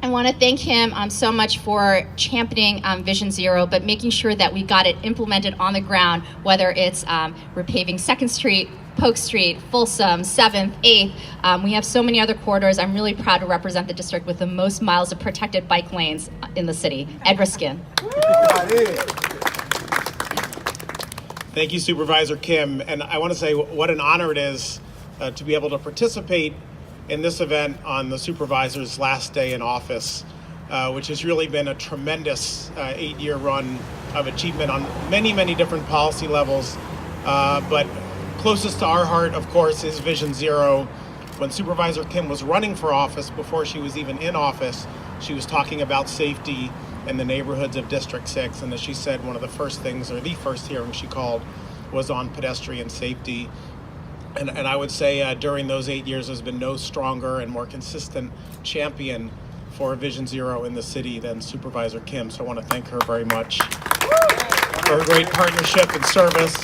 I want to thank him so much for championing Vision Zero, but making sure that we got it implemented on the ground, whether it's repaving 2nd Street, Polk Street, Folsom, 7th, 8th. We have so many other corridors. I'm really proud to represent the district with the most miles of protected bike lanes in the city. Ed Riskin. Thank you, Supervisor Kim. And I want to say what an honor it is to be able to participate in this event on the supervisor's last day in office, which has really been a tremendous 8-year run of achievement on many, many different policy levels. But closest to our heart, of course, is Vision Zero. When Supervisor Kim was running for office, before she was even in office, she was talking about safety in the neighborhoods of District 6. And as she said, one of the first things, or the first hearing she called, was on pedestrian safety. And I would say during those 8 years, there's been no stronger and more consistent champion for Vision Zero in the city than Supervisor Kim. So I want to thank her very much for her great partnership and service,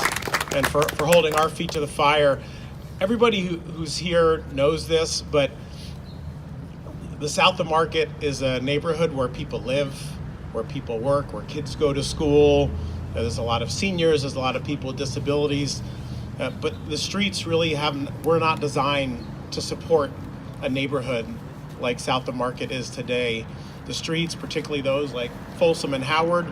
and for holding our feet to the fire. Everybody who's here knows this, but the South of Market is a neighborhood where people live, where people work, where kids go to school. There's a lot of seniors, there's a lot of people with disabilities. But the streets really were not designed to support a neighborhood like South of Market is today. The streets, particularly those like Folsom and Howard,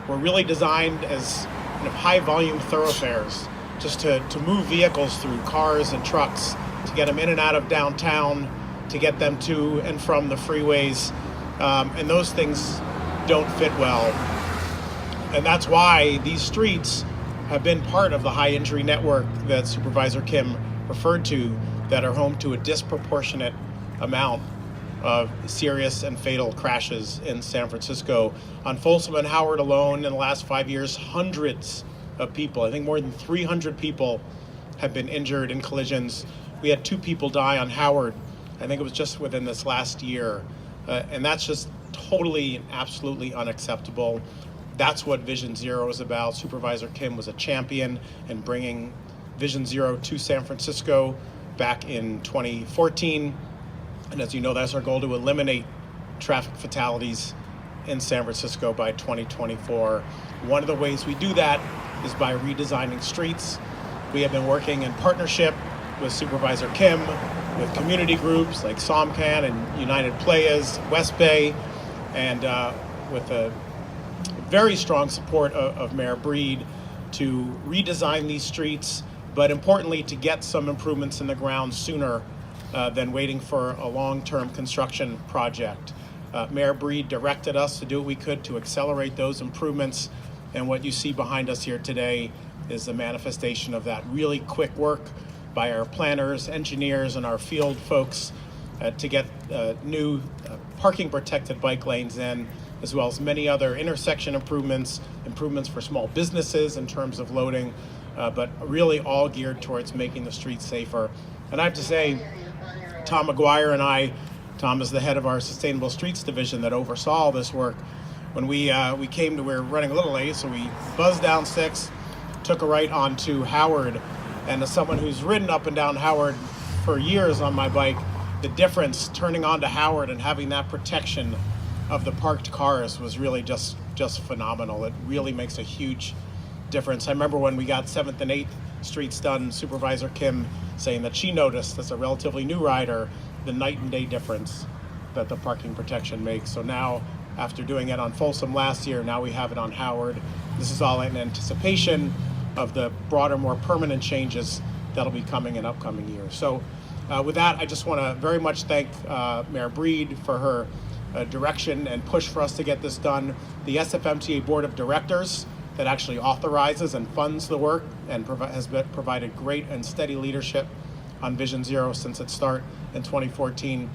were really designed as kind of high volume thoroughfares, just to move vehicles through, cars and trucks, to get them in and out of downtown, to get them to and from the freeways. And those things don't fit well. And that's why these streets have been part of the high injury network that Supervisor Kim referred to, that are home to a disproportionate amount of serious and fatal crashes in San Francisco. On Folsom and Howard alone, in the last 5 years, hundreds of people, I think more than 300 people, have been injured in collisions. We had 2 people die on Howard. I think it was just within this last year. And that's just totally and absolutely unacceptable. That's what Vision Zero is about. Supervisor Kim was a champion in bringing Vision Zero to San Francisco back in 2014. And as you know, that's our goal, to eliminate traffic fatalities in San Francisco by 2024. One of the ways we do that is by redesigning streets. We have been working in partnership with Supervisor Kim, with community groups like SoMa and United Playas, West Bay, and with a very strong support of Mayor Breed to redesign these streets, but importantly to get some improvements in the ground sooner than waiting for a long-term construction project. Mayor Breed directed us to do what we could to accelerate those improvements, and what you see behind us here today is the manifestation of that really quick work by our planners, engineers, and our field folks to get new parking protected bike lanes in, as well as many other intersection improvements for small businesses in terms of loading, but really all geared towards making the streets safer. And I have to say, Tom McGuire and I, Tom is the head of our Sustainable Streets Division that oversaw all this work. When we were running a little late, so we buzzed down 6, took a right onto Howard, and as someone who's ridden up and down Howard for years on my bike, the difference turning onto Howard and having that protection of the parked cars was really just phenomenal. It really makes a huge difference. I remember when we got 7th and 8th streets done, Supervisor Kim saying that she noticed, as a relatively new rider, the night and day difference that the parking protection makes. So now, after doing it on Folsom last year, now we have it on Howard. This is all in anticipation of the broader, more permanent changes that'll be coming in upcoming years. So with that, I just want to very much thank Mayor Breed for her direction and push for us to get this done. The SFMTA Board of Directors that actually authorizes and funds the work and has provided great and steady leadership on Vision Zero since its start in 2014.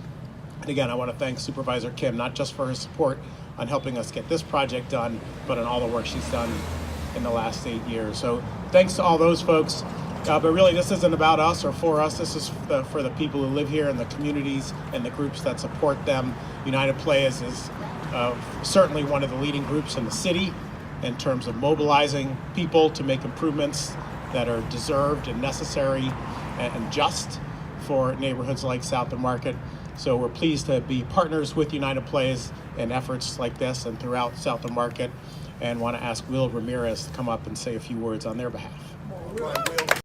And again, I want to thank Supervisor Kim, not just for her support on helping us get this project done, but on all the work she's done in the last 8 years. So thanks to all those folks. But really, this isn't about us or for us. This is for the people who live here and the communities and the groups that support them. United Playas is certainly one of the leading groups in the city in terms of mobilizing people to make improvements that are deserved and necessary and just for neighborhoods like South of Market. So we're pleased to be partners with United Plays in efforts like this and throughout South of Market, and want to ask Will Ramirez to come up and say a few words on their behalf.